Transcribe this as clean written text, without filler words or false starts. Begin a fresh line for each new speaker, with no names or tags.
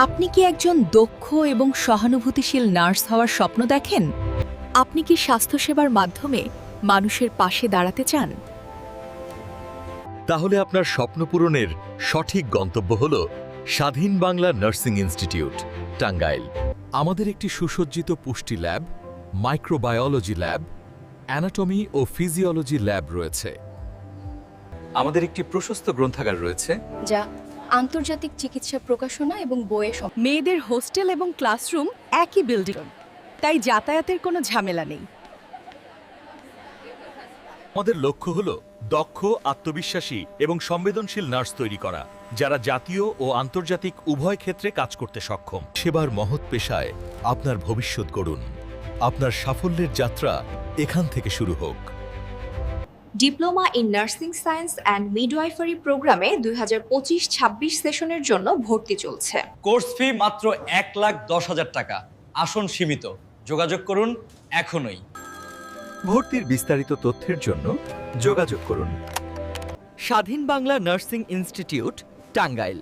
আপনি কি একজন দক্ষ এবং সহানুভূতিশীল নার্স হওয়ার স্বপ্ন দেখেন? আপনি কি স্বাস্থ্যসেবার মাধ্যমে মানুষের পাশে দাঁড়াতে চান?
তাহলে আপনার স্বপ্ন পূরণের সঠিক গন্তব্য হল স্বাধীন বাংলা নার্সিং ইনস্টিটিউট, টাঙ্গাইল। আমাদের একটি সুসজ্জিত পুষ্টি ল্যাব, মাইক্রোবায়োলজি ল্যাব, অ্যানাটমি ও ফিজিওলজি ল্যাব রয়েছে। আমাদের একটি প্রশস্ত গ্রন্থাগার রয়েছে,
যা আন্তর্জাতিক চিকিৎসা প্রকাশনা এবং বইয়ে
মেয়েদের হোস্টেল এবং ক্লাসরুম একই বিল্ডিং, তাই যাতায়াতের কোনো ঝামেলা নেই।
আমাদের লক্ষ্য হল দক্ষ, আত্মবিশ্বাসী এবং সংবেদনশীল নার্স তৈরি করা, যারা জাতীয় ও আন্তর্জাতিক উভয় ক্ষেত্রে কাজ করতে সক্ষম। সেবার মহৎ পেশায় আপনার ভবিষ্যৎ গড়ুন। আপনার সাফল্যের যাত্রা এখান থেকে শুরু হোক।
Diploma in nursing science and midwifery প্রোগ্রামে 2025-26 সেশনের জন্য ভর্তি চলছে।
কোর্স ফি মাত্র 1,10,000 টাকা। আসন সীমিত। যোগাযোগ করুন এখনই।
ভর্তির বিস্তারিত তথ্যের জন্য যোগাযোগ করুন।
স্বাধীন বাংলা নার্সিং ইনস্টিটিউট, টাঙ্গাইল।